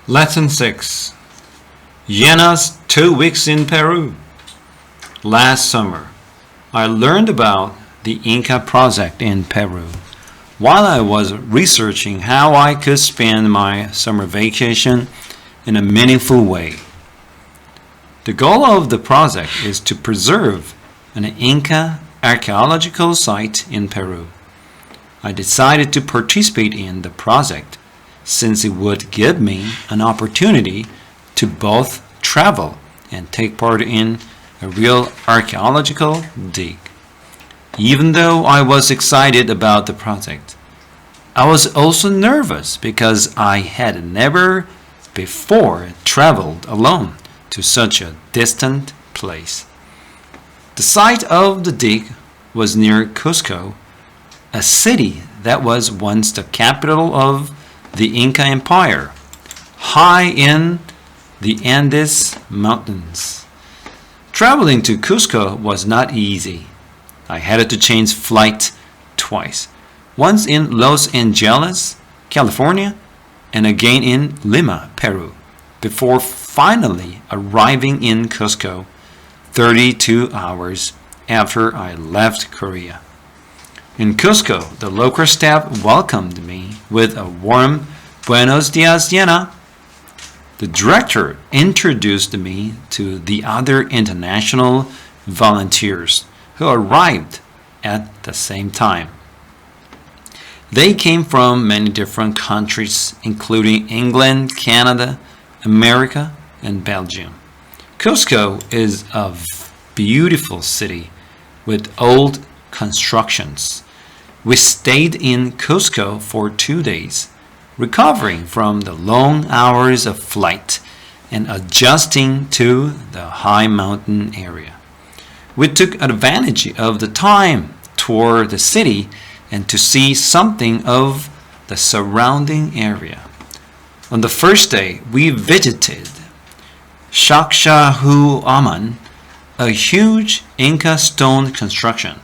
Lesson 6. Yena's 2 weeks in Peru. Last summer, I learned about the Inca project in Peru while I was researching how I could spend my summer vacation in a meaningful way. The goal of the project is to preserve an Inca archaeological site in Peru. I decided to participate in the project since it would give me an opportunity to both travel and take part in a real archaeological dig. Even though I was excited about the project, I was also nervous because I had never before traveled alone to such a distant place. The site of the dig was near Cusco, a city that was once the capital of the Inca Empire, high in the Andes Mountains. Traveling to Cusco was not easy. I had to change flight twice, once in Los Angeles, California, and again in Lima, Peru, before finally arriving in Cusco 32 hours after I left Korea. In Cusco, the local staff welcomed me with a warm "Buenos dias, Yena." The director introduced me to the other international volunteers who arrived at the same time. They came from many different countries, including England, Canada, America, and Belgium. Cusco is a beautiful city with old constructions. We stayed in Cusco for 2 days, recovering from the long hours of flight and adjusting to the high mountain area. We took advantage of the time to tour the city and to see something of the surrounding area. On the first day, we visited Aman, a huge Inca stone construction.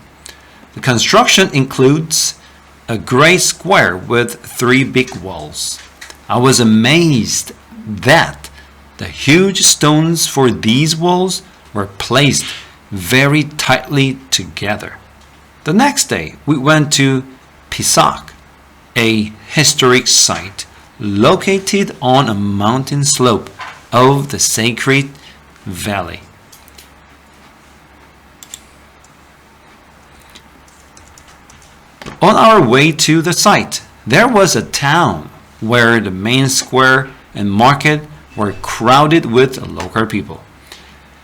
The construction includes a gray square with 3 big walls. I was amazed that the huge stones for these walls were placed very tightly together. The next day, we went to Pisac, a historic site located on a mountain slope of the Sacred Valley. On our way to the site, there was a town where the main square and market were crowded with local people.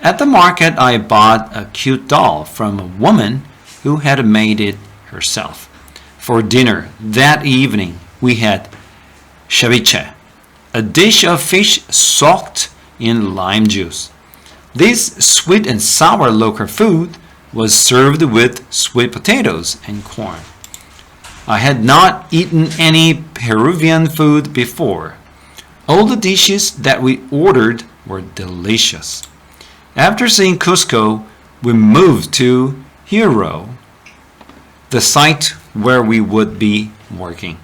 At the market, I bought a cute doll from a woman who had made it herself. For dinner that evening, we had ceviche, a dish of fish soaked in lime juice. This sweet and sour local food was served with sweet potatoes and corn. I had not eaten any Peruvian food before. All the dishes that we ordered were delicious. After seeing Cusco, we moved to Hero, the site where we would be working.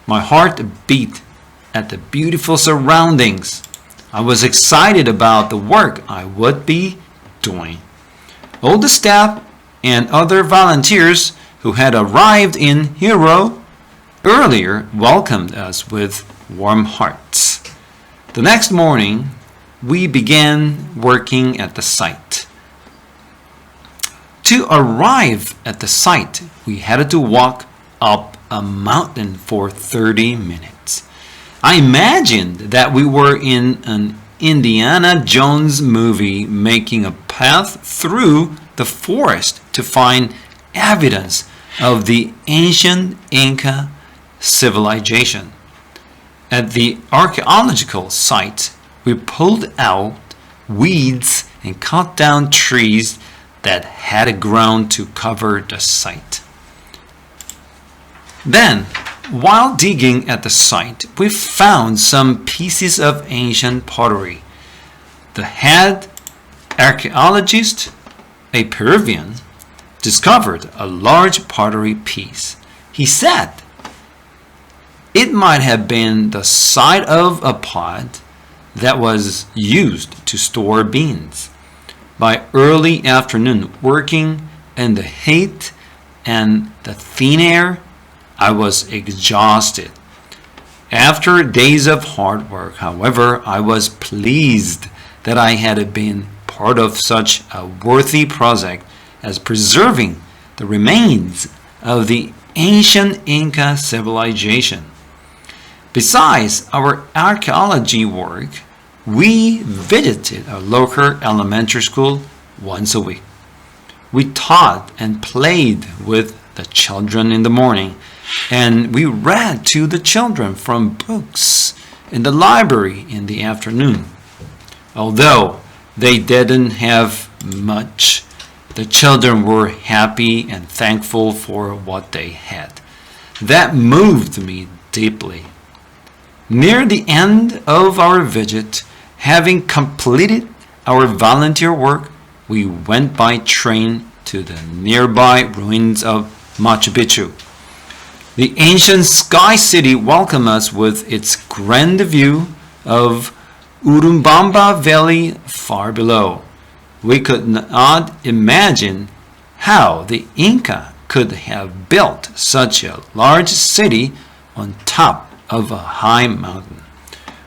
My heart beat at the beautiful surroundings. I was excited about the work I would be doing. All the staff and other volunteers who had arrived in Hero earlier welcomed us with warm hearts. The next morning, we began working at the site. To arrive at the site, we had to walk up a mountain for 30 minutes. I imagined that we were in an Indiana Jones movie making a path through the forest to find evidence of the ancient Inca civilization. At the archaeological site, we pulled out weeds and cut down trees that had grown to cover the site. Then, while digging at the site, we found some pieces of ancient pottery. The head archaeologist, a Peruvian, discovered a large pottery piece. He said it might have been the side of a pot that was used to store beans. By early afternoon, working in the heat and the thin air, I was exhausted. After days of hard work, however, I was pleased that I had been part of such a worthy project as preserving the remains of the ancient Inca civilization. Besides our archaeology work, we visited a local elementary school once a week. We taught and played with the children in the morning, and we read to the children from books in the library in the afternoon. Although they didn't have much, the children were happy and thankful for what they had. That moved me deeply. Near the end of our visit, having completed our volunteer work, we went by train to the nearby ruins of Machu Picchu. The ancient sky city welcomed us with its grand view of Ybm박 Valley far below. We could not imagine how the Inca could have built such a large city on top of a high mountain.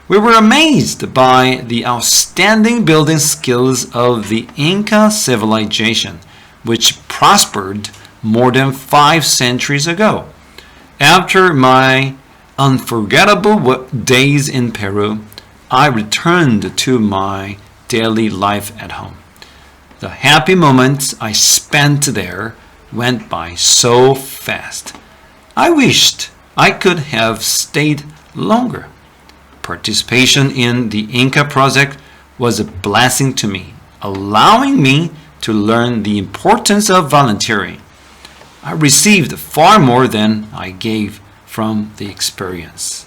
We were amazed by the outstanding building skills of the Inca civilization, which prospered more than 5 centuries ago. After my unforgettable days in Peru, I returned to my daily life at home. The happy moments I spent there went by so fast. I wished I could have stayed longer. Participation in the Inca project was a blessing to me, allowing me to learn the importance of volunteering. I received far more than I gave from the experience.